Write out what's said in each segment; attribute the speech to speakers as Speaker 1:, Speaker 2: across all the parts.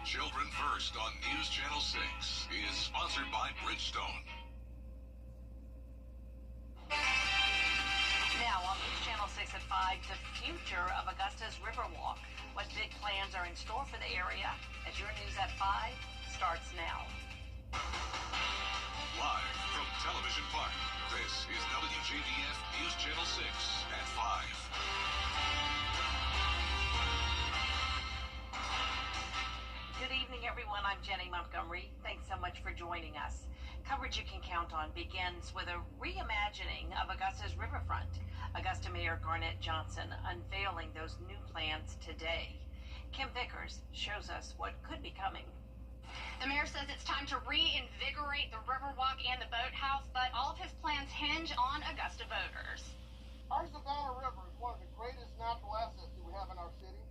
Speaker 1: Children First on News Channel 6 is sponsored by Bridgestone.
Speaker 2: Now on News Channel 6 at 5, the future of Augusta's Riverwalk. What big plans are in store for the area? As your News at 5 starts now.
Speaker 1: Live from Television Park, this is WJBF News Channel 6 at 5.
Speaker 2: Good evening, everyone. I'm Jenny Montgomery. Thanks so much for joining us. Coverage you can count on begins with a reimagining of Augusta's riverfront. Augusta Mayor Garnett Johnson unveiling those new plans today. Kim Vickers shows us what could be coming.
Speaker 3: The mayor says it's time to reinvigorate the Riverwalk and the boathouse, but all of his plans hinge on Augusta voters.
Speaker 4: Our Savannah River is one of the greatest natural assets that we have in our city.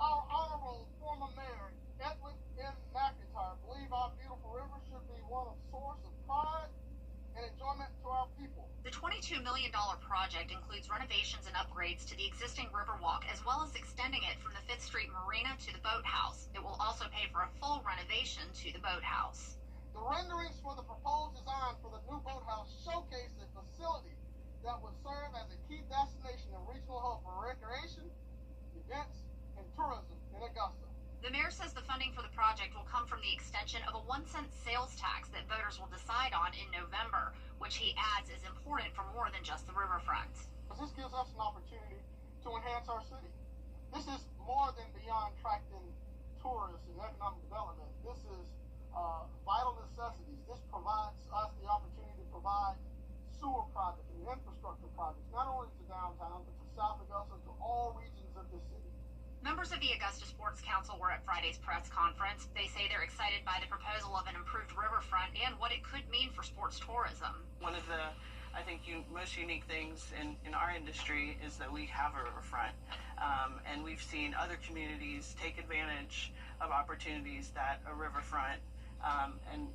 Speaker 4: Our honorable former mayor, Edwin M. McIntyre, believe our beautiful river should be one of source of pride and enjoyment to our people.
Speaker 3: The $22 million project includes renovations and upgrades to the existing Riverwalk, as well as extending it from the 5th Street Marina to the boathouse. It will also pay for a full renovation to the boathouse.
Speaker 4: The renderings for the proposed design for the new boathouse showcase a facility that would serve as a key destination and regional hub for recreation, events, and tourism in Augusta.
Speaker 3: The mayor says the funding for the project will come from the extension of a 1-cent sales tax that voters will decide on in November, which he adds is important for more than just the riverfront.
Speaker 4: This gives us an opportunity to enhance our city. This is more than beyond attracting tourists and economic development. This is vital necessities. This provides us the opportunity to provide sewer projects and infrastructure projects, not only to downtown, but to South Augusta, to all regions of the city.
Speaker 3: Members of the Augusta Sports Council were at Friday's press conference. They say they're excited by the proposal of an improved riverfront and what it could mean for sports tourism.
Speaker 5: One of the, I think, most unique things in our industry is that we have a riverfront. And we've seen other communities take advantage of opportunities that a riverfront and,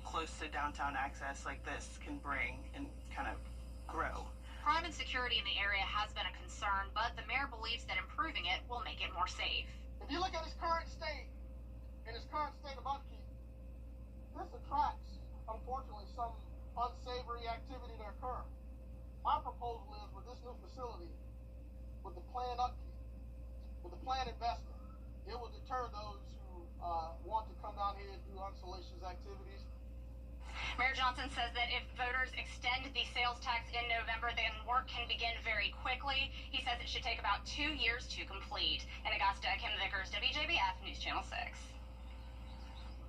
Speaker 5: close to downtown access like this can bring and kind of grow.
Speaker 3: Crime and security in the area has been a concern, but the mayor believes that improving it will make it more safe.
Speaker 4: If you look at its current state and its current state of upkeep, this attracts, unfortunately, some unsavory activity to occur. My proposal is with this new facility, with the planned upkeep, with the planned investment, it will deter those who want to come down here and do unsalacious activities.
Speaker 3: Mayor Johnson says that if voters extend the sales tax in November, then work can begin very quickly. He says it should take about 2 years to complete. In Augusta, Kim Vickers, WJBF News Channel 6.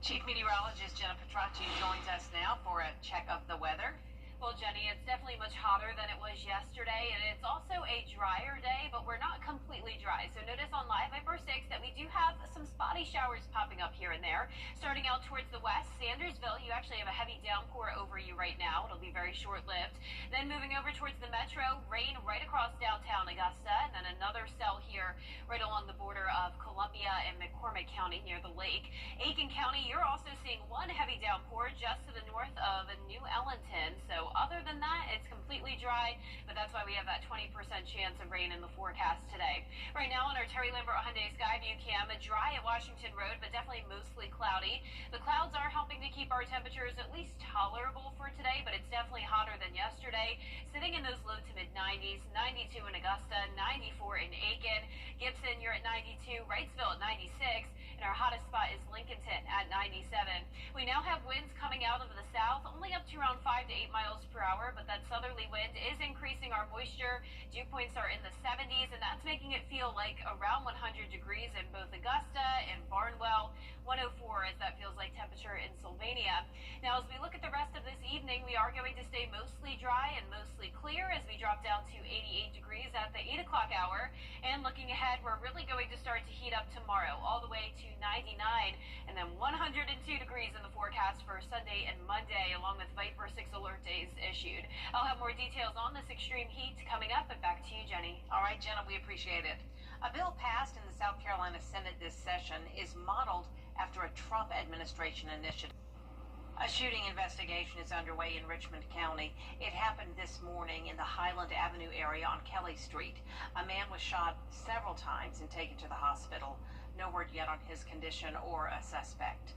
Speaker 2: Chief Meteorologist Jenna Petracci joins us now for a check of the weather.
Speaker 6: Well, Jenny, it's definitely much hotter than it was yesterday, and it's also a drier day, but we're not completely dry. So notice on Live Viper 6 that we do have some spotty showers popping up here and there. Starting out towards the west, Sandersville, you actually have a heavy downpour over you right now. It'll be very short-lived. Then moving over towards the metro, rain right across downtown Augusta, and then another cell here right along the border of Columbia and McCormick County near the lake. Aiken County, you're also seeing one heavy downpour just to the north of New Ellington. So other than that, it's completely dry, but that's why we have that 20% chance of rain in the forecast today. Right now on our Terry Lambert Hyundai Skyview cam, dry at Washington Road, but definitely mostly cloudy. The clouds are helping to keep our temperatures at least tolerable for today, but it's definitely hotter than yesterday, sitting in those low to mid-90s, 92 in Augusta, 94 in Aiken. Gibson, you're at 92, Wrightsville at 96, and our hottest spot is Lincolnton at 97. We now have winds coming out of the south, only up to around 5 to 8 miles per hour, but that southerly wind is increasing our moisture. Dew points are in the 70s, and that's making it feel like around 100 degrees in both Augusta and Barnwell. 104 as that feels like temperature in Sylvania. Now, as we look at the rest of this evening, we are going to stay mostly dry and mostly clear as we drop down to 88 degrees at the 8 o'clock hour. And looking ahead, we're really going to start to heat up tomorrow, all the way to 99, and then 102 degrees in the forecast for Sunday and Monday, along with Viper 6 alert days issued. I'll have more details on this extreme heat coming up, but back to you, Jenny.
Speaker 2: All right, Jenna, we appreciate it. A bill passed in the South Carolina Senate this session is modeled after a Trump administration initiative. A shooting investigation is underway in Richmond County. It happened this morning in the Highland Avenue area on Kelly Street. A man was shot several times and taken to the hospital. No word yet on his condition or a suspect.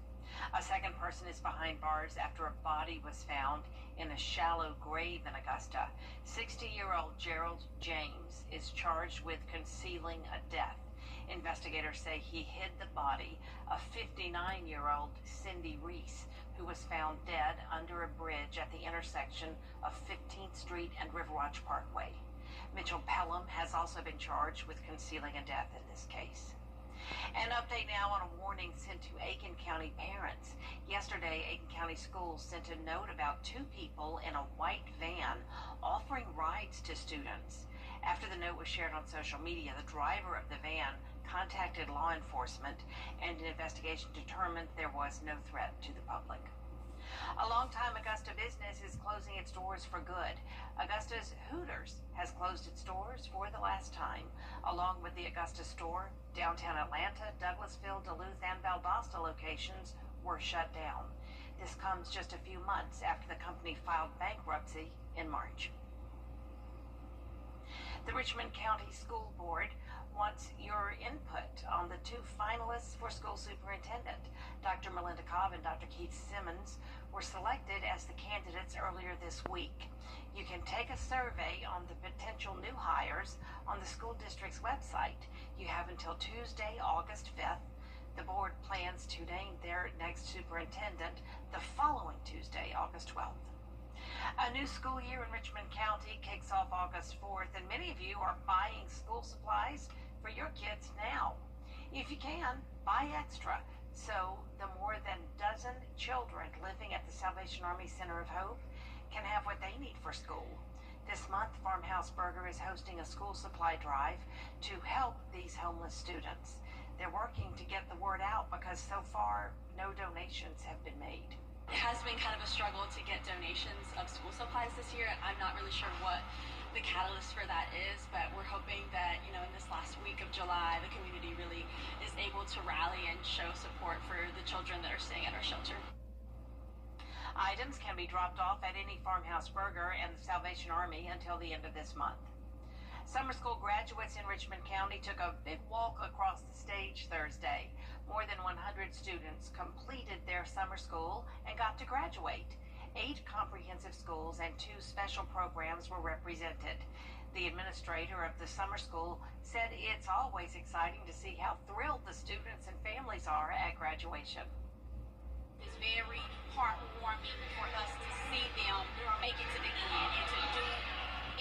Speaker 2: A second person is behind bars after a body was found in a shallow grave in Augusta. 60-year-old Gerald James is charged with concealing a death. Investigators say he hid the body of 59-year-old Cindy Reese, who was found dead under a bridge at the intersection of 15th Street and Riverwatch Parkway. Mitchell Pelham has also been charged with concealing a death in this case. An update now on a warning sent to Aiken County parents. Yesterday, Aiken County Schools sent a note about two people in a white van offering rides to students. After the note was shared on social media, the driver of the van contacted law enforcement, and an investigation determined there was no threat to the public. A longtime Augusta business is closing its doors for good. Augusta's Hooters has closed its doors for the last time, along with the Augusta store. Downtown Atlanta, Douglasville, Duluth, and Valdosta locations were shut down. This comes just a few months after the company filed bankruptcy in March. The Richmond County School Board wants your input on the two finalists for school superintendent. Dr. Melinda Cobb and Dr. Keith Simmons were selected as the candidates earlier this week. You can take a survey on the potential new hires on the school district's website. You have until Tuesday, August 5th. The board plans to name their next superintendent the following Tuesday, August 12th. A new school year in Richmond County kicks off August 4th, and many of you are buying school supplies for your kids now. If you can, buy extra, so the more than dozen children living at the Salvation Army Center of Hope can have what they need for school. This month, Farmhouse Burger is hosting a school supply drive to help these homeless students. They're working to get the word out because so far, no donations have been made.
Speaker 7: It has been kind of a struggle to get donations of school supplies this year. I'm not really sure what the catalyst for that is, but we're hoping that, in this last week of July, the community really is able to rally and show support for the children that are staying at our shelter.
Speaker 2: Items can be dropped off at any Farmhouse Burger and the Salvation Army until the end of this month. Summer school graduates in Richmond County took a big walk across the stage Thursday. More than 100 students completed their summer school and got to graduate. 8 comprehensive schools and 2 special programs were represented. The administrator of the summer school said it's always exciting to see how thrilled the students and families are at graduation.
Speaker 8: It's very heartwarming for us to see them make it to the end and to do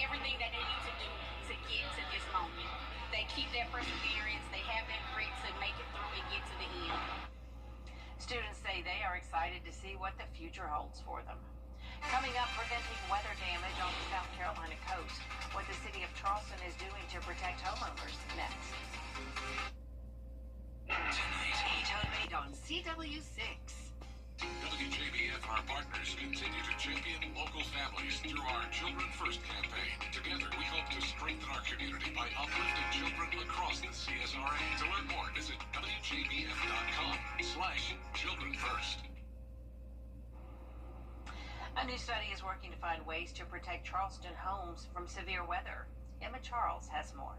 Speaker 8: everything that they need to do to get to this moment. They keep their perseverance, they have that grit to make it through and get to the end.
Speaker 2: Students say they are excited to see what the future holds for them. Coming up, preventing weather damage on the South Carolina coast. What the city of Charleston is doing to protect homeowners next.
Speaker 9: Tonight, 8 on CW6.
Speaker 1: WJBF, our partners, continue to champion local families through our Children First campaign. Together, we hope to strengthen our community by uplifting children across the CSRA. To learn more, visit WJBF.com/Children First.
Speaker 2: A new study is working to find ways to protect Charleston homes from severe weather. Emma Charles has more.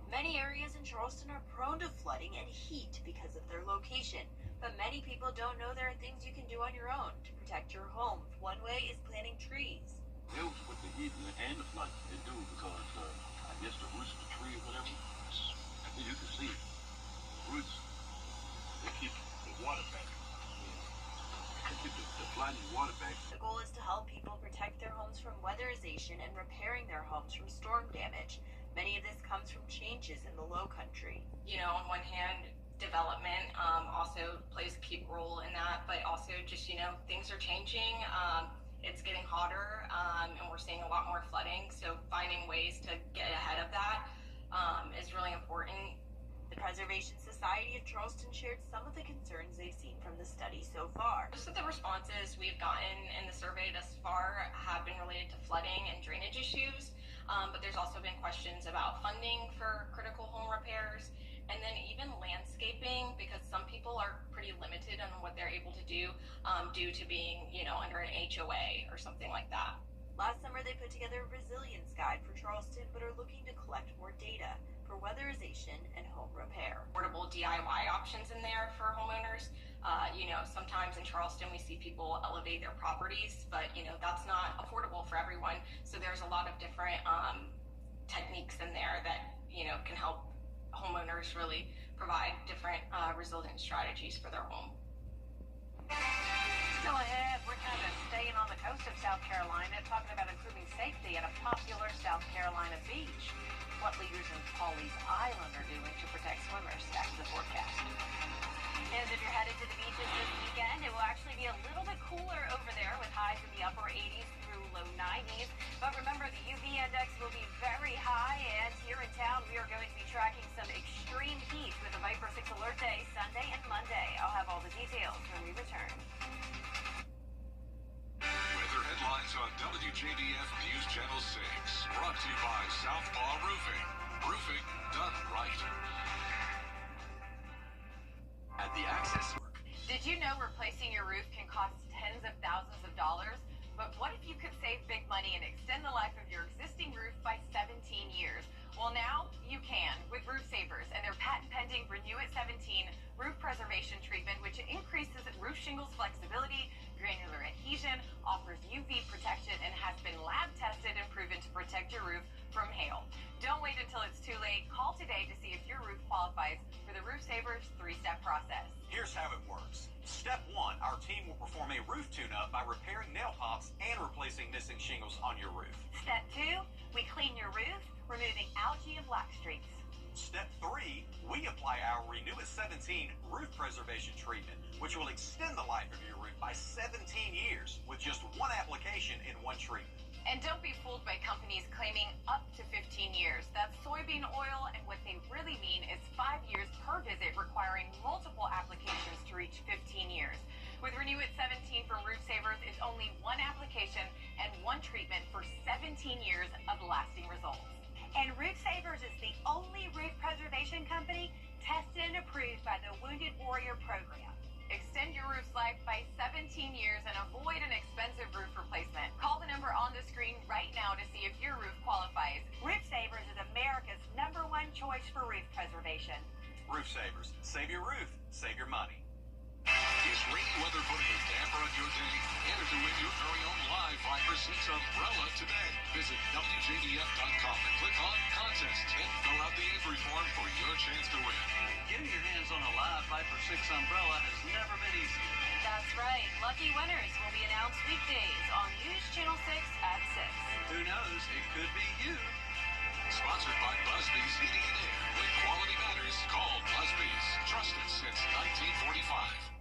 Speaker 10: Many areas in Charleston are prone to flooding and heat because of their location. But many people don't know there are things you can do on your own to protect your home. One way is planting trees.
Speaker 11: Helps with the heat and the flooding. It do because I guess the roots of the tree or whatever, you can see it. The roots, they keep the water back. They keep the flooding water back.
Speaker 10: The goal is to help people protect their homes from weatherization and repairing their homes from storm damage. Many of this comes from changes in the low country.
Speaker 3: On one hand, development also plays a key role in that, but also just, things are changing. It's getting hotter, and we're seeing a lot more flooding. So finding ways to get ahead of that is really important.
Speaker 10: The Preservation Society of Charleston shared some of the concerns they've seen from the study so far.
Speaker 3: Most of the responses we've gotten in the survey thus far have been related to flooding and drainage issues, but there's also been questions about funding for critical home repairs, and then even landscaping, because some people are pretty limited on what they're able to do due to being, under an HOA or something like that.
Speaker 10: Last summer, they put together a resilience guide for Charleston, but are looking to collect more data for weatherization and home repair.
Speaker 3: Portable DIY options in there for homeowners. Sometimes in Charleston we see people elevate their properties, but that's not affordable for everyone. So there's a lot of different techniques in there that can help homeowners really provide different resilient strategies for their home.
Speaker 2: Still ahead, we're kind of staying on the coast of South Carolina, talking about improving safety at a popular South Carolina beach. What leaders in Pawleys Island are doing to protect swimmers. That's the forecast. And if you're headed to the beaches this weekend, it will actually be a little bit cooler over there with highs in the upper 80s through low 90s. But remember, the UV index will be very high, and here in town, we are going to be tracking some extreme heat with a Viper 6 alert day Sunday and Monday. I'll have all the details when we return.
Speaker 1: Weather headlines on WJBF News Channel 6. Brought to you by Southpaw Roofing. Roofing done right.
Speaker 12: At the Access.
Speaker 2: Did you know replacing your roof can cost tens of thousands of dollars? But what if you could save big money and extend the life of your existing roof by 17 years? Well, now you can with Roof Savers and their patent-pending Renew It 17 roof preservation treatment, which increases roof shingles flexibility, granular adhesion, offers UV protection, and has been lab tested and proven to protect your roof from hail. Don't wait until it's too late. Call today to see if your roof qualifies for the Roof Savers 3-step process.
Speaker 12: Here's how it works. Step 1, our team will perform a roof tune-up by repairing nail pops and replacing missing shingles on your roof.
Speaker 2: Step 2, we clean your roof, removing algae and black streaks.
Speaker 12: Step 3, we apply our Renew It 17 roof preservation treatment, which will extend the life of your roof by 17 years with just one application in one treatment.
Speaker 2: And don't be fooled by companies claiming up to 15 years. That's soybean oil, and what they really mean is 5 years per visit, requiring multiple applications to reach 15 years. With Renew It 17 from Roof Savers, it's only one application and one treatment for 17 years of lasting results. And Roof Savers is the only roof preservation company tested and approved by the Wounded Warrior Program. Extend your roof's life by 17 years and avoid an expensive roof replacement. Call the number on the screen right now to see if your roof qualifies. Roof Savers is America's #1 choice for roof preservation.
Speaker 12: Roof Savers. Save your roof. Save your money.
Speaker 1: Is rainy weather putting a damper on your day? Enter to win your very own live Viper 6 umbrella today. Visit WJBF.com and click on Contests and fill out the entry form for your chance to win.
Speaker 11: Getting your hands on a live Viper 6 umbrella has never been easier.
Speaker 2: That's right. Lucky winners will be announced weekdays on News Channel 6 at 6.
Speaker 11: Who knows? It could be you.
Speaker 1: Sponsored by Busby's Heating and Air. When quality matters, call Busby's. Trusted since 1945.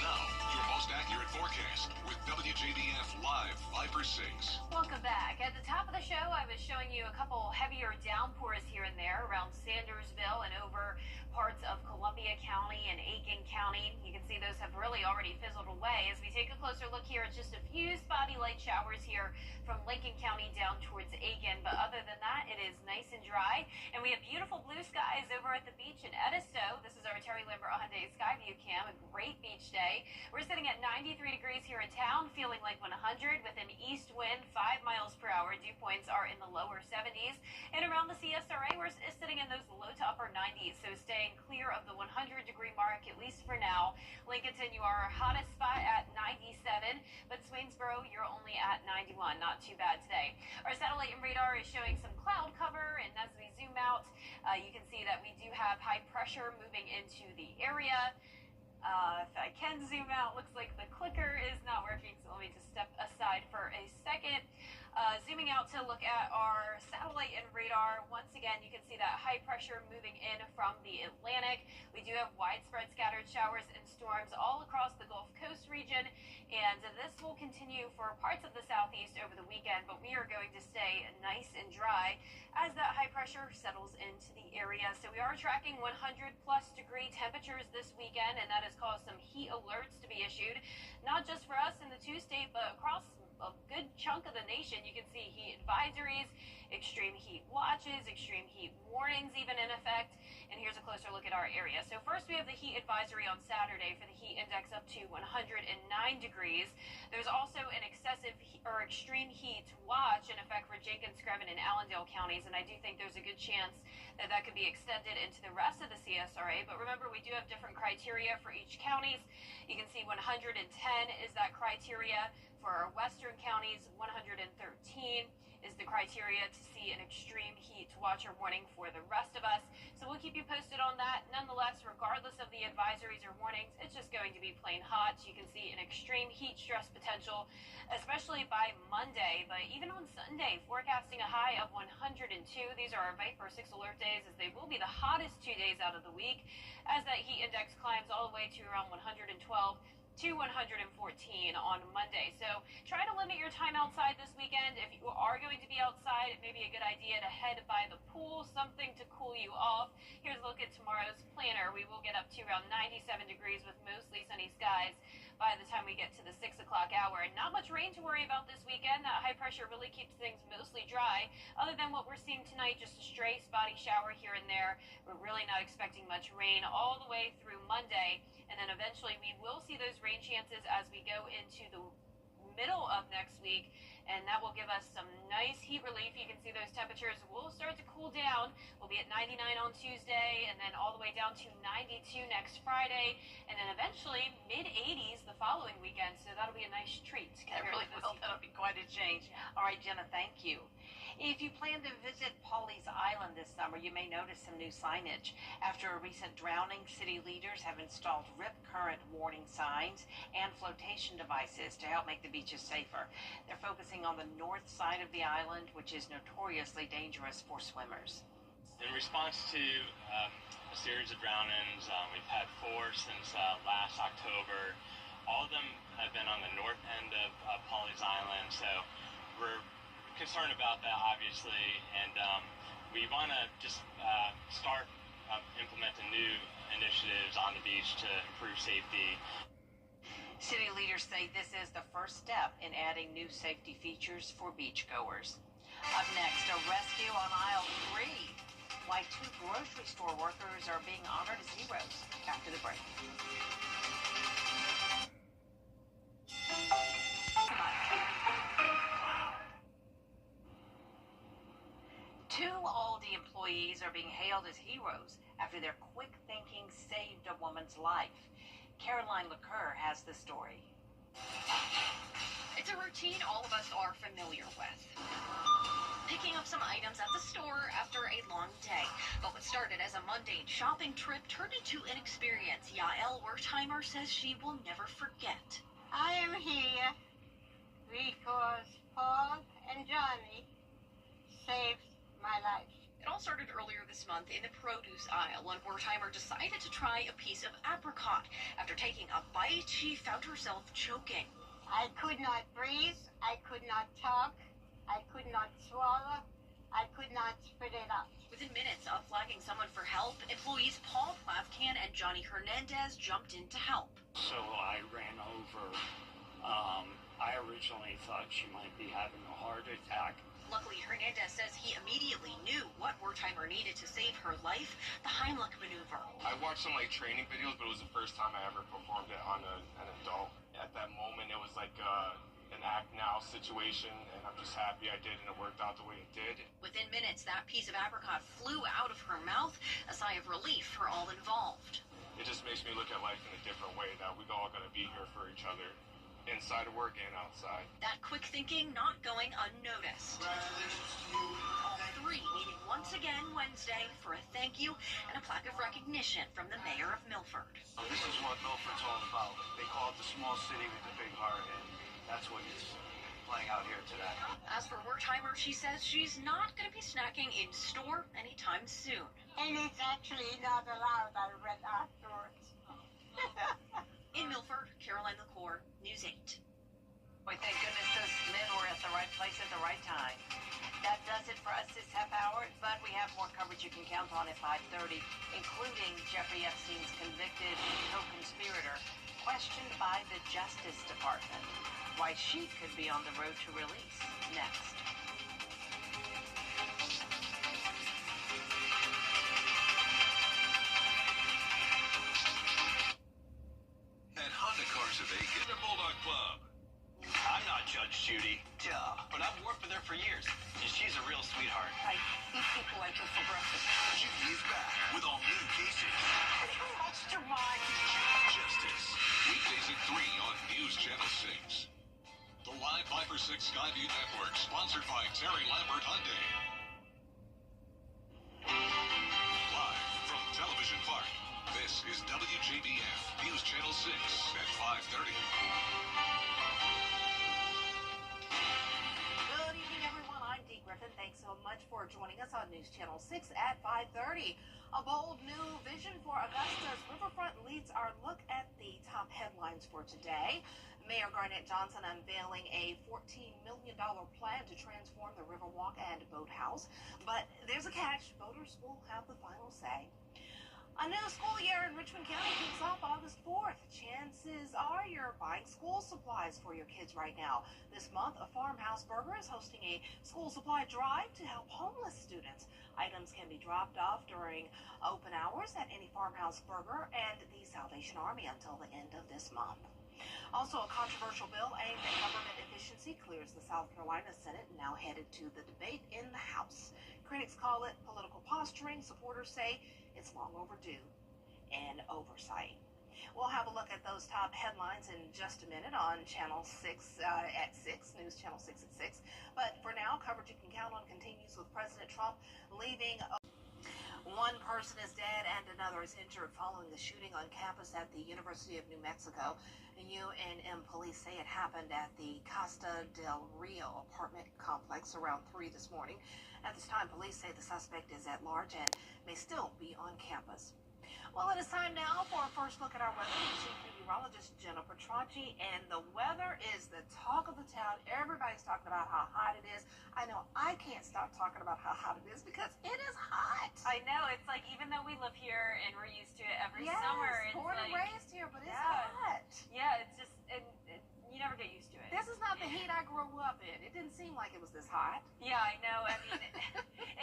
Speaker 1: Now, your most accurate forecast with WJBF Live Viper 6.
Speaker 6: Welcome back. At the top of the show, I was showing you a couple heavier downpours here and there around Sandersville and over parts of Columbia County and Aiken County. You can see those have really already fizzled away. As we take a closer look here, it's just a few spotty light showers here from Lincoln County down towards Aiken. But other than that, it is nice and dry. And we have beautiful blue skies over at the beach in Edisto. This is our Terry Lambert Hyundai Skyview Cam. A great beach day. We're sitting at 93 degrees here in town, feeling like 100 with an east wind, 5 miles per hour. Dew points are in the lower 70s. And around the CSRA, we're sitting in those low to upper 90s. So staying clear of the 100-degree mark, at least for now. Lincolnton, you are our hottest spot at 97, but Swainsboro, you're only at 91. Not too bad today. Our satellite and radar is showing some cloud cover, and as we zoom out, you can see that we do have high pressure moving into the area. If I can zoom out, looks like the clicker is not working, so let me just step aside for a second. Zooming out to look at our satellite and radar, once again, you can see that high pressure moving in from the Atlantic. We do have widespread scattered showers and storms all across the Gulf Coast region, and this will continue for parts of the southeast over the weekend, but we are going to stay nice and dry as that high pressure settles into the area. So we are tracking 100-plus degree temperatures this weekend, and that has caused some heat alerts to be issued, not just for us in the two-state, but across a good chunk of the nation. and you can see heat advisories, extreme heat watches, extreme heat warnings even in effect. And here's a closer look at our area. So first we have the heat advisory on Saturday for the heat index up to 109 degrees. There's also an excessive or extreme heat watch in effect for Jenkins, Screven, and Allendale counties, and I do think there's a good chance that that could be extended into the rest of the CSRA. But remember, we do have different criteria for each counties. You can see 110 is that criteria for our western counties. 113 is the criteria to see an extreme heat watch or warning for the rest of us. So we'll keep you posted on that. Nonetheless, regardless of the advisories or warnings, it's just going to be plain hot. You can see an extreme heat stress potential, especially by Monday. But even on Sunday, forecasting a high of 102. These are our Viper 6 alert days, as they will be the hottest 2 days out of the week, as that heat index climbs all the way to around 112 to 114 on Monday. So try to limit your time outside this weekend. If you are going to be outside, it may be a good idea to head by the pool, something to cool you off. Here's a look at tomorrow's planner. We will get up to around 97 degrees with mostly sunny skies by the time we get to the 6 o'clock hour. And not much rain to worry about this weekend. That high pressure really keeps things mostly dry. Other than what we're seeing tonight, just a stray spotty shower here and there. We're really not expecting much rain all the way through Monday. And then eventually we will see those rain chances as we go into the middle of next week, and that will give us some nice heat relief. You can see those temperatures will start to cool down. We'll be at 99 on Tuesday, and then all the way down to 92 next Friday, and then eventually mid-80s the following weekend. So that'll be a nice treat.
Speaker 2: That really will. That'll be quite a change. All right, Jenna, thank you. If you plan to visit Pawleys Island this summer, you may notice some new signage. After a recent drowning, city leaders have installed rip current warning signs and flotation devices to help make the beaches safer. They're focusing on the north side of the island, which is notoriously dangerous for swimmers.
Speaker 13: In response to a series of drownings, we've had 4 since last October. All of them have been on the north end of Pawleys Island, so we're concerned about that, obviously, and we want to just start implementing new initiatives on the beach to improve safety.
Speaker 2: City leaders say this is the first step in adding new safety features for beachgoers. Up next, a rescue on aisle 3. Why 2 grocery store workers are being honored as heroes. After the break. Two Aldi employees are being hailed as heroes after their quick thinking saved a woman's life. Caroline LaCour has the story.
Speaker 14: It's a routine all of us are familiar with. Picking up some items at the store after a long day. But what started as a mundane shopping trip turned into an experience Yael Wertheimer says she will never forget.
Speaker 15: I am here because Paul and Johnny saved my life.
Speaker 14: It all started earlier this month in the produce aisle when Wertheimer decided to try a piece of apricot. After taking a bite, she found herself choking.
Speaker 15: I could not breathe, I could not talk, I could not swallow, I could not spit it out.
Speaker 14: Within minutes of flagging someone for help, employees Paul Plavkan and Johnny Hernandez jumped in to help.
Speaker 16: So I ran over. I originally thought she might be having a heart attack.
Speaker 14: Luckily, Hernandez says he immediately knew what Wertheimer needed to save her life, the Heimlich maneuver.
Speaker 17: I watched some training videos, but it was the first time I ever performed it on an adult. At that moment, it was like an act now situation, and I'm just happy I did, and it worked out the way it did.
Speaker 14: Within minutes, that piece of apricot flew out of her mouth, a sigh of relief for all involved.
Speaker 17: It just makes me look at life in a different way, that we all got to be here for each other, inside of work and outside.
Speaker 14: That quick thinking not going unnoticed. All 3 meeting once again Wednesday for a thank you and a plaque of recognition from the mayor of Milford.
Speaker 11: This is what Milford's all about. They call it the small city with the big heart, and that's what is playing out here today.
Speaker 14: As for Wertheimer, she says she's not going to be snacking in store anytime soon.
Speaker 15: And it's actually not allowed, I read afterwards.
Speaker 14: In Milford, Caroline LaCour, News 8.
Speaker 2: Boy, thank goodness those men were at the right place at the right time. That does it for us this half hour, but we have more coverage you can count on at 5:30, including Jeffrey Epstein's convicted co-conspirator questioned by the Justice Department. Why she could be on the road to release. Next.
Speaker 1: At Honda Cars of Aiken, the Bulldog Club.
Speaker 12: I'm not Judge Judy, duh, but I've worked with her for years, and she's a real sweetheart.
Speaker 2: I eat people like this for breakfast.
Speaker 1: Judy is back with all new cases.
Speaker 2: You lost your mind.
Speaker 1: Justice. Weekdays at 3 on News Channel 6. The live 5-for-6 Skyview Network, sponsored by Terry Lambert Hyundai. Live from Television Park, this is WJBF News Channel 6 at 5:30.
Speaker 18: Good evening, everyone. I'm Dee Griffin. Thanks so much for joining us on News Channel 6 at 5:30. A bold new vision for Augusta's riverfront leads our look at the top headlines for today. Mayor Garnett Johnson unveiling a $14 million plan to transform the Riverwalk and Boathouse. But there's a catch. Voters will have the final say. A new school year in Richmond County kicks off August 4th. Chances are you're buying school supplies for your kids right now. This month, a Farmhouse Burger is hosting a school supply drive to help homeless students. Items can be dropped off during open hours at any Farmhouse Burger and the Salvation Army until the end of this month. Also, a controversial bill aimed at government efficiency clears the South Carolina Senate, now headed to the debate in the House. Critics call it political posturing. Supporters say it's long overdue and oversight. We'll have a look at those top headlines in just a minute on Channel 6 at 6, News Channel 6 at 6. But for now, coverage you can count on continues with President Trump leaving. One person is dead and another is injured following the shooting on campus at the University of New Mexico. UNM police say it happened at the Costa del Rio apartment complex around 3 this morning. At this time, police say the suspect is at large and may still be on campus. Well, it is time now for a first look at our weather with Chief Meteorologist Jenna Petracci, and the weather is the talk of the town. Everybody's talking about how hot it is. I know I can't stop talking about how hot it is because it is hot.
Speaker 6: I know, it's like even though we live here and we're used to it every summer, it's
Speaker 18: born and
Speaker 6: like,
Speaker 18: raised here, but it's hot.
Speaker 6: Yeah, it's just, you never get used to it.
Speaker 18: This is not the heat I grew up in. It didn't seem like it was this hot.
Speaker 6: Yeah, I know. I mean,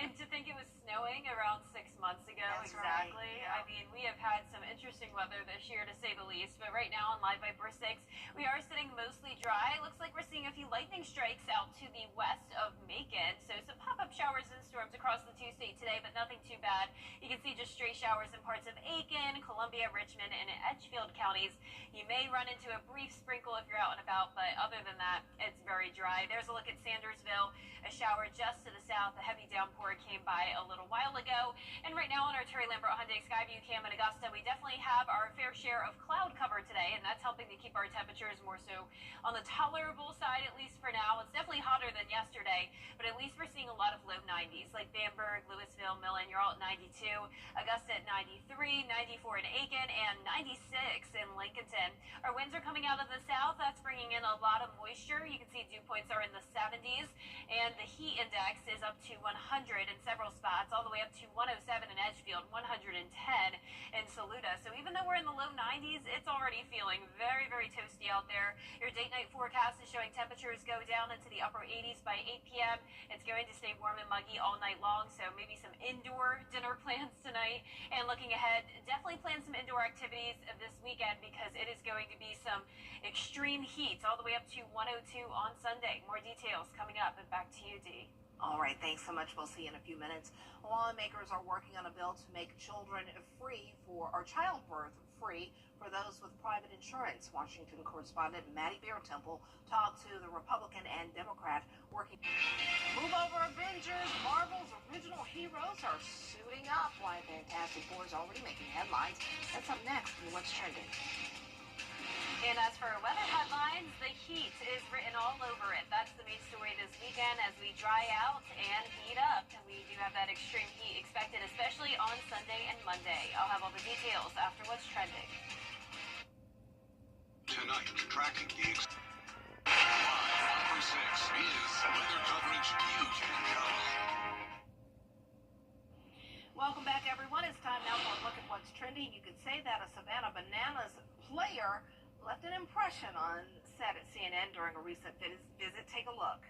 Speaker 6: and to think it was snowing around 6 months ago.
Speaker 18: That's
Speaker 6: exactly.
Speaker 18: Right. Yeah.
Speaker 6: I mean, we have had some interesting weather this year, to say the least. But right now on Live Viper 6, we are sitting mostly dry. Looks like we're seeing a few lightning strikes out to the west of Macon. So some pop-up showers and storms across the two-state today, but nothing too bad. You can see just stray showers in parts of Aiken, Columbia, Richmond, and Edgefield counties. You may run into a brief sprinkle if you're out and about, but other than that, it's very dry. There's a look at Sandersville, a shower just to the south. A heavy downpour came by a little while ago. And right now on our Terry Lambert Hyundai Skyview cam in Augusta, we definitely have our fair share of cloud cover today, and that's helping to keep our temperatures more so on the tolerable side, at least for now. It's definitely hotter than yesterday, but at least we're seeing a lot of low 90s, like Bamberg, Louisville, Millen. You're all at 92. Augusta at 93, 94 in Aiken, and 96 in Lincolnton. Our winds are coming out of the south. That's bringing in a lot of moisture. You can see dew points are in the 70s, and the heat index is up to 100 in several spots, all the way up to 107 in Edgefield, 110 in Saluda. So even though we're in the low 90s, it's already feeling very, very toasty out there. Your date-night forecast is showing temperatures go down into the upper 80s by 8 p.m. It's going to stay warm and muggy all night long, so maybe some indoor dinner plans tonight. And looking ahead, definitely plan some indoor activities this weekend because it is going to be some extreme heat all the way up to 102 on Sunday. More details coming up, and back to you, Dee.
Speaker 18: All right, thanks so much. We'll see you in a few minutes. Lawmakers are working on a bill to make childbirth free for those with private insurance. Washington correspondent Maddie Bear-Temple talked to the Republican and Democrat working. Move over, Avengers. Marvel's original heroes are suiting up. Why Fantastic Four is already making headlines. That's up next in What's Trending.
Speaker 6: And as for weather headlines, the heat is written all over it. That's the main story this weekend as we dry out and heat up. And we do have that extreme heat expected, especially on Sunday and Monday. I'll have all the details after What's Trending.
Speaker 1: Tonight, tracking the Live 5 for 6 is weather coverage you can count on.
Speaker 18: Welcome back, everyone. It's time now for a look at what's trending. You could say that a Savannah Bananas player left an impression on set at CNN during a recent visit. Take a look.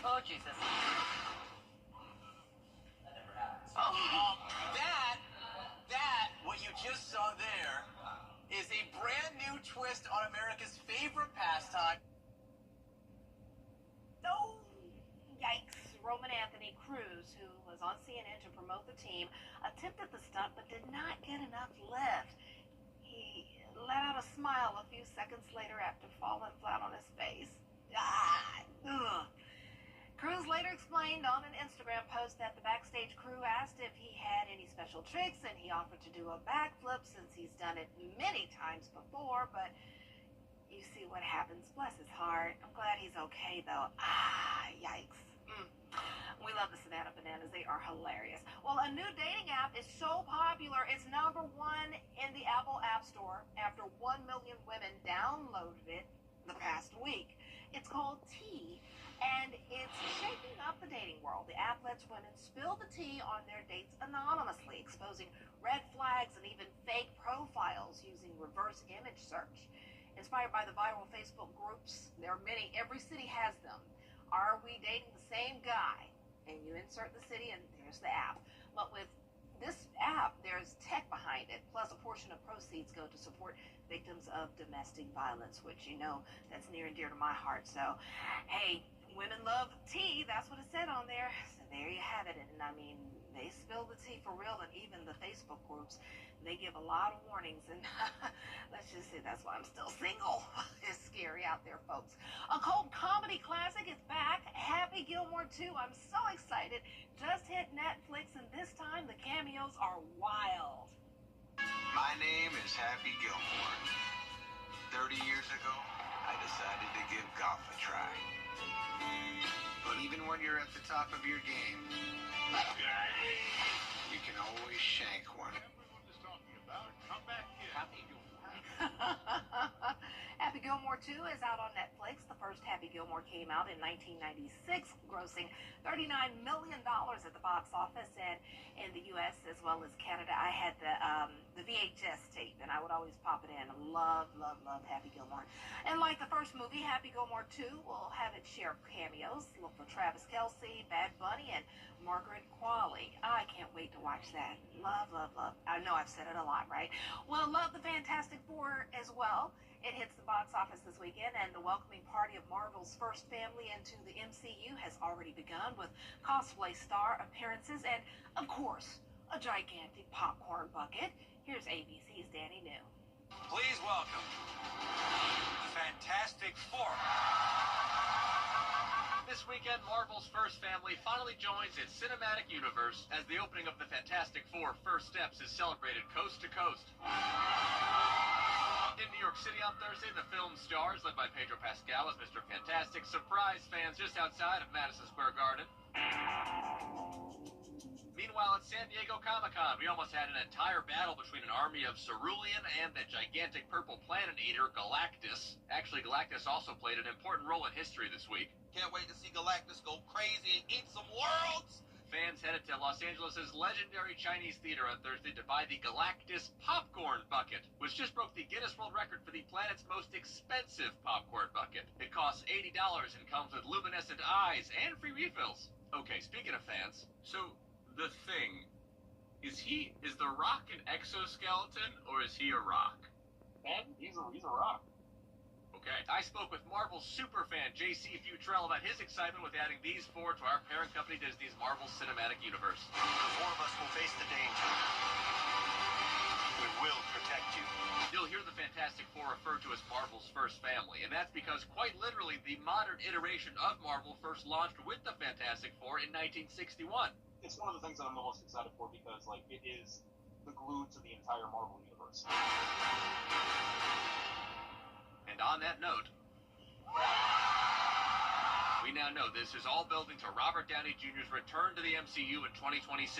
Speaker 2: Oh, Jesus.
Speaker 12: What you just saw there is a brand new twist on America's favorite pastime.
Speaker 18: Oh, yikes. Roman Anthony Cruz, who was on CNN to promote the team, attempted the stunt but did not get enough lift. He let out a smile a few seconds later after falling flat on his face. Cruz later explained on an Instagram post that the backstage crew asked if he had any special tricks, and he offered to do a backflip since he's done it many times before, but you see what happens. Bless his heart. I'm glad he's okay, though. Yikes. We love the Savannah Bananas. They are hilarious. Well, a new dating app is so popular, it's #1 in the Apple App Store after 1 million women downloaded it the past week. It's called Tea, and it's shaking up the dating world. The app lets women spill the tea on their dates anonymously, exposing red flags and even fake profiles using reverse image search. Inspired by the viral Facebook groups, there are many. Every city has them. Are we dating the same guy? And you insert the city, and there's the app. But with this app, there's tech behind it, plus a portion of proceeds go to support victims of domestic violence, which you know that's near and dear to my heart. So, hey, women love tea. That's what it said on there. So there you have it. And I mean, they spill the tea for real, and even the Facebook groups, they give a lot of warnings. And let's just say that's why I'm still single. It's scary out there, folks. A cult comedy classic is back. Happy Gilmore 2. I'm so excited. Just hit Netflix, and this time the cameos are wild.
Speaker 19: My name is Happy Gilmore. 30 years ago, I decided to give golf a try. But even when you're at the top of your game, you can always shank one.
Speaker 11: Everyone is talking about it. Come back here.
Speaker 12: Happy Gilmore.
Speaker 18: Happy Gilmore 2 is out on Netflix. The first Happy Gilmore came out in 1996, grossing $39 million at the box office and in the U.S. as well as Canada. I had the VHS tape, and I would always pop it in. Love Happy Gilmore. And like the first movie, Happy Gilmore 2 will have its share of cameos. Look for Travis Kelce, Bad Bunny, and Margaret Qualley. I can't wait to watch that. Love. I know I've said it a lot, right? Well, love the Fantastic Four as well. It hits the box office this weekend, and the welcoming party of Marvel's first family into the MCU has already begun with cosplay star appearances and, of course, a gigantic popcorn bucket. Here's ABC's Danny New.
Speaker 12: Please welcome the Fantastic Four.
Speaker 20: This weekend, Marvel's first family finally joins its cinematic universe as the opening of the Fantastic Four First Steps is celebrated coast to coast. In New York City on Thursday, the film stars, led by Pedro Pascal as Mr. Fantastic, surprised fans just outside of Madison Square Garden. Meanwhile, at San Diego Comic-Con, we almost had an entire battle between an army of Cerulean and the gigantic purple planet eater, Galactus. Actually, Galactus also played an important role in history this week.
Speaker 21: Can't wait to see Galactus go crazy and eat some worlds!
Speaker 20: Fans headed to Los Angeles' legendary Chinese theater on Thursday to buy the Galactus popcorn bucket, which just broke the Guinness World Record for the planet's most expensive popcorn bucket. It costs $80 and comes with luminescent eyes and free refills. Okay, speaking of fans, so the Thing, is The Rock an exoskeleton, or is he a rock?
Speaker 11: Man, he's a rock.
Speaker 20: Okay. I spoke with Marvel superfan J.C. Futrell about his excitement with adding these four to our parent company Disney's Marvel Cinematic Universe.
Speaker 12: The four of us will face the danger. We will protect you.
Speaker 20: You'll hear the Fantastic Four referred to as Marvel's first family, and that's because quite literally the modern iteration of Marvel first launched with the Fantastic Four in 1961.
Speaker 11: It's one of the things that I'm the most excited for because, like, it is the glue to the entire Marvel universe.
Speaker 20: And on that note, we now know this is all building to Robert Downey Jr.'s return to the MCU in 2026,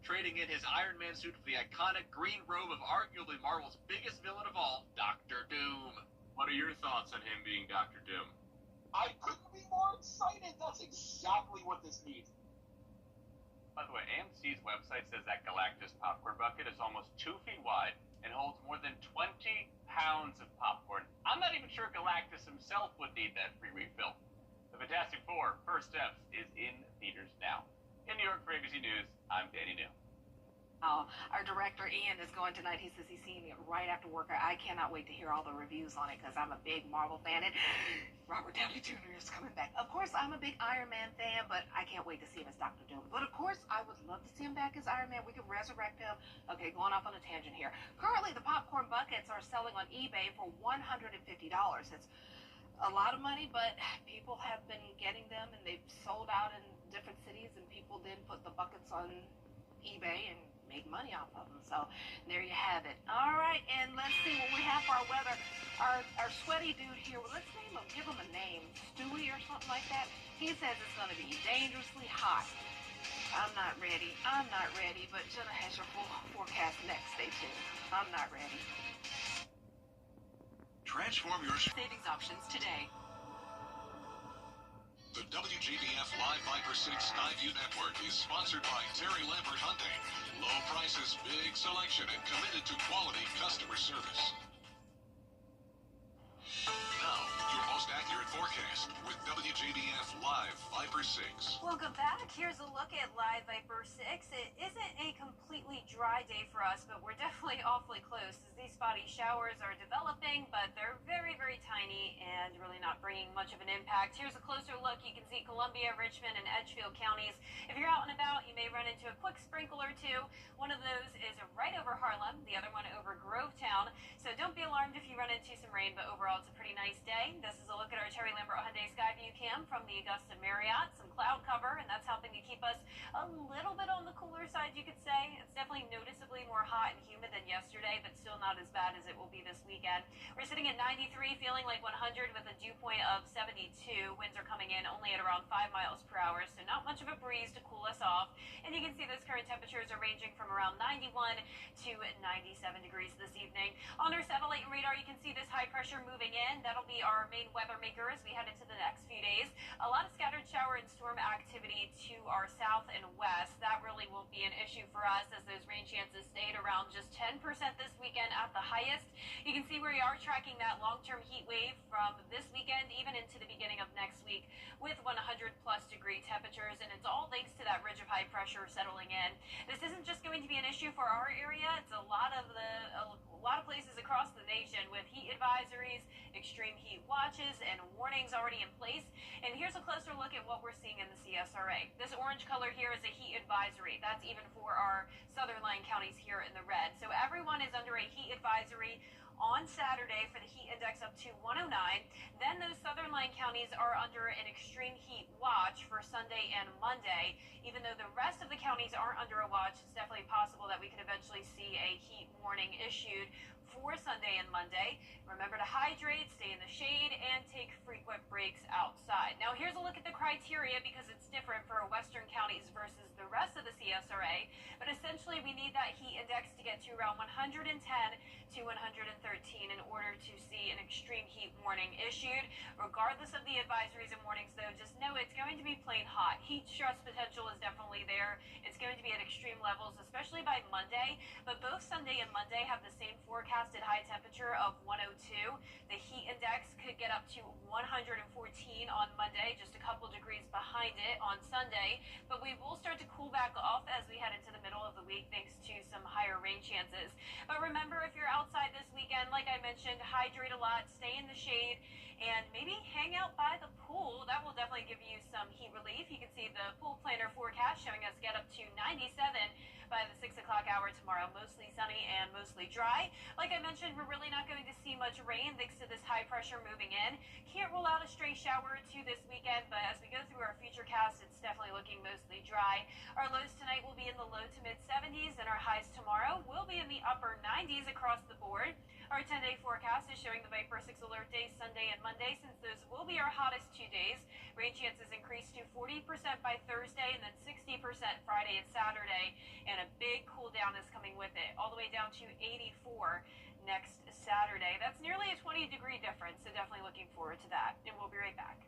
Speaker 20: trading in his Iron Man suit for the iconic green robe of arguably Marvel's biggest villain of all, Dr. Doom. What are your thoughts on him being Dr. Doom?
Speaker 11: I couldn't be more excited. That's exactly what this needs.
Speaker 20: By the way, AMC's website says that Galactus popcorn bucket is almost 2 feet wide and holds more than 20 pounds of need that free refill. The Fantastic Four, First Steps, is in theaters now. In New York for ABC News, I'm Danny New.
Speaker 18: Our director Ian is going tonight. He says he's seeing it right after work. I cannot wait to hear all the reviews on it because I'm a big Marvel fan and Robert Downey Jr. is coming back. Of course, I'm a big Iron Man fan, but I can't wait to see him as Dr. Doom. But of course, I would love to see him back as Iron Man. We could resurrect him. Okay, going off on a tangent here. Currently, the popcorn buckets are selling on eBay for $150. It's a lot of money, but people have been getting them and they've sold out in different cities, and people then put the buckets on eBay and make money off of them. So there you have it. All right, and let's see what we have for our weather. Our sweaty dude here, well, let's name him, give him a name, Stewie or something like that. He says it's going to be dangerously hot. I'm not ready, but Jenna has your full forecast next. Stay tuned. I'm not ready.
Speaker 1: Transform your
Speaker 14: savings options today.
Speaker 1: The WJBF Live Viper 6 Skyview Network is sponsored by Terry Lambert Hyundai. Low prices, big selection, and committed to quality customer service. Now, your most accurate forecast with WJBF Live Viper 6.
Speaker 6: Welcome back. Here's a look at Live Viper 6. It isn't a completely dry day for us, but we're definitely awfully close as these spotty showers are developing, but they're very, very tiny and really not bringing much of an impact. Here's a closer look. You can see Columbia, Richmond, and Edgefield counties. If you're out and about, you may run into a quick sprinkle or two. One of those is right over Harlem, the other one over Grovetown. So don't be alarmed if you run into some rain, but overall it's a pretty nice day. This is a look at our Terry Lambert Hyundai Skyview cam from the Augusta Marriott. Some cloud cover, and that's helping to keep us a little bit on the cooler side, you could say. It's definitely noticeably more hot and humid than yesterday, but still not as bad as it will be this weekend. We're sitting at 93, feeling like 100 with a dew point of 72. Winds are coming in only at around 5 miles per hour, so not much of a breeze to cool us off. And you can see those current temperatures are ranging from around 91 to 97 degrees this evening. On our satellite and radar, you can see this high pressure moving in. That'll be our main weather maker as we head into the next few days. A lot of scattered shower and storm activity to our south and west. That really won't be an issue for us as those rain chances stayed around just 10% this weekend at the highest. You can see where we are tracking that long-term heat wave from this weekend even into the beginning of next week with 100-plus degree temperatures, and it's all thanks to that ridge of high pressure settling in. This isn't just going to be an issue for our area. It's a lot of places across the nation with heat advisories, extreme heat watches, and warnings already in place. And here's a closer look at what we're seeing in the CSRA. This orange color here is a heat advisory. That's even for our southern line counties here in the red. So everyone is under a heat advisory on Saturday for the heat index up to 109. Then those southern line counties are under an extreme heat watch for Sunday and Monday. Even though the rest of the counties aren't under a watch, it's definitely possible that we could eventually see a heat warning issued for Sunday and Monday. Remember to hydrate, stay in the shade, and take frequent breaks outside. Now here's a look at the criteria because it's different for western counties versus the rest of the CSRA. But essentially we need that heat index to get to around 110 to 113 in order to see an extreme heat warning issued. Regardless of the advisories and warnings though, just know it's going to be plain hot. Heat stress potential is definitely there. It's going to be at extreme levels, especially by Monday. But both Sunday and Monday have the same forecasted high temperature of 102. The heat index could get up to 114 on Monday, just a couple degrees behind it on Sunday. But we will start to cool back off as we head into the middle of the week thanks to some higher rain chances. But remember, if you're outside this weekend, like I mentioned, hydrate a lot, stay in the shade, and maybe hang out by the pool. That will definitely give you some heat relief. You can see the pool planner forecast showing us get up to 97 by the 6 o'clock hour tomorrow. Mostly sunny and mostly dry. Like I mentioned, we're really not going to see much rain thanks to this high pressure moving in. Can't rule out a stray shower or two this weekend, but as we go through our future cast, it's definitely looking mostly dry. Our lows tonight will be in the low to mid 70s, and our highs tomorrow will be in the upper 90s across the board. Our 10-day forecast is showing the Viper 6 alert days Sunday and Monday, since those will be our hottest 2 days. Rain chances increase to 40% by Thursday and then 60% Friday and Saturday. And a big cool down is coming with it, all the way down to 84 next Saturday. That's nearly a 20-degree difference, so definitely looking forward to that. And we'll be right back.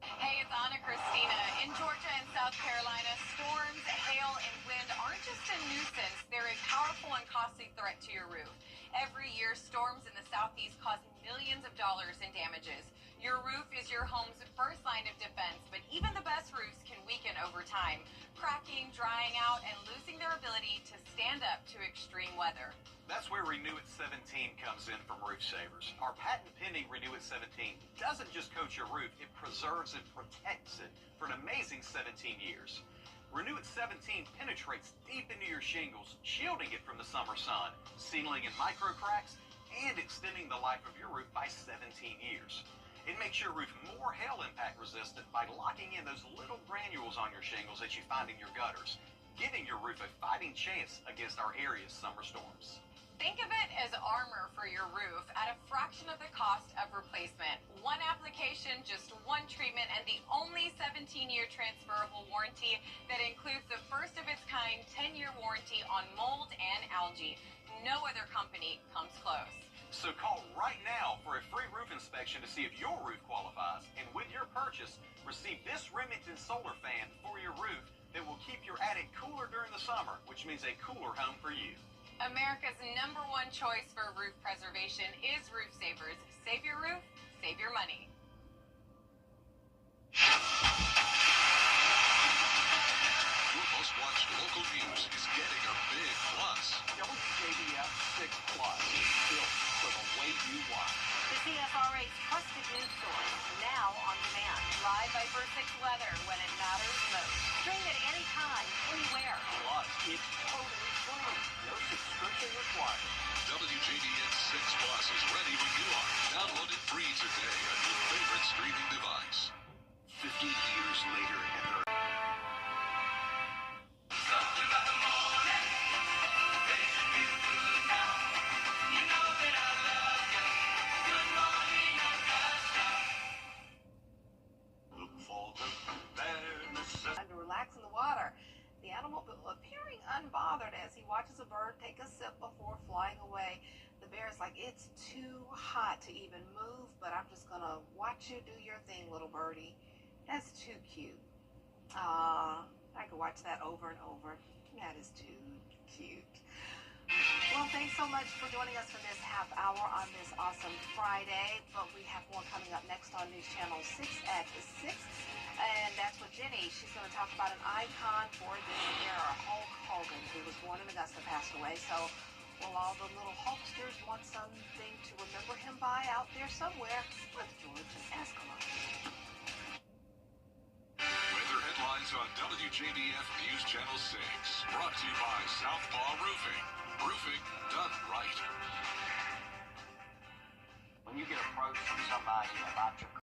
Speaker 14: Hey, it's Anna Christina. In Georgia and South Carolina, storms, hail, and wind aren't just a nuisance. They're a powerful and costly threat to your roof.
Speaker 5: Every year, storms in the southeast cause millions of dollars in damages. Your roof is your home's first line of defense, but even the best roofs can weaken over time, cracking, drying out, and losing their ability to stand up to extreme weather.
Speaker 12: That's where Renew It 17 comes in from Roof Savers. Our patent-pending Renew It 17 doesn't just coat your roof, it preserves and protects it for an amazing 17 years. Renew It 17 penetrates deep into your shingles, shielding it from the summer sun, sealing in micro cracks, and extending the life of your roof by 17 years. It makes your roof more hail impact resistant by locking in those little granules on your shingles that you find in your gutters, giving your roof a fighting chance against our area's summer storms.
Speaker 5: Think of it as armor for your roof at a fraction of the cost of replacement. One application, just one treatment, and the only 17-year transferable warranty that includes the first of its kind 10-year warranty on mold and algae. No other company comes close.
Speaker 12: So call right now for a free roof inspection to see if your roof qualifies. And with your purchase, receive this Remington solar fan for your roof that will keep your attic cooler during the summer, which means a cooler home for you.
Speaker 5: America's #1 choice for roof preservation is Roof Savers. Save your roof, save your money.
Speaker 1: Your most watched local news is getting a big plus.
Speaker 12: WJBF 6 Plus is built for the way you watch.
Speaker 2: The CFRA's trusted news source, now on demand.
Speaker 5: Live by First 6 weather when it matters most.
Speaker 2: Stream it anytime, anywhere.
Speaker 12: Plus, it's totally free. No subscription required.
Speaker 1: WJBF 6 Plus is ready when you are. Download it free today on your favorite streaming device. 50 years later, and
Speaker 18: Time to relax in the water. The animal appearing unbothered as he watches a bird take a sip before flying away. The bear is like, it's too hot to even move, but I'm just gonna watch you do your thing, little birdie. That's too cute. I could watch that over and over. That is too cute. Well, thanks so much for joining us for this half hour on this awesome Friday. But we have more coming up next on News Channel 6 at 6. And that's with Jenny. She's going to talk about an icon for this era, Hulk Hogan, who was born in Augusta, passed away. So will all the little Hulksters want something to remember him by out there somewhere? Let's George and ask along.
Speaker 1: weather headlines on WJBF News Channel 6. Brought to you by Southpaw Roofing. Roofing done right.
Speaker 22: When you get approached from somebody about your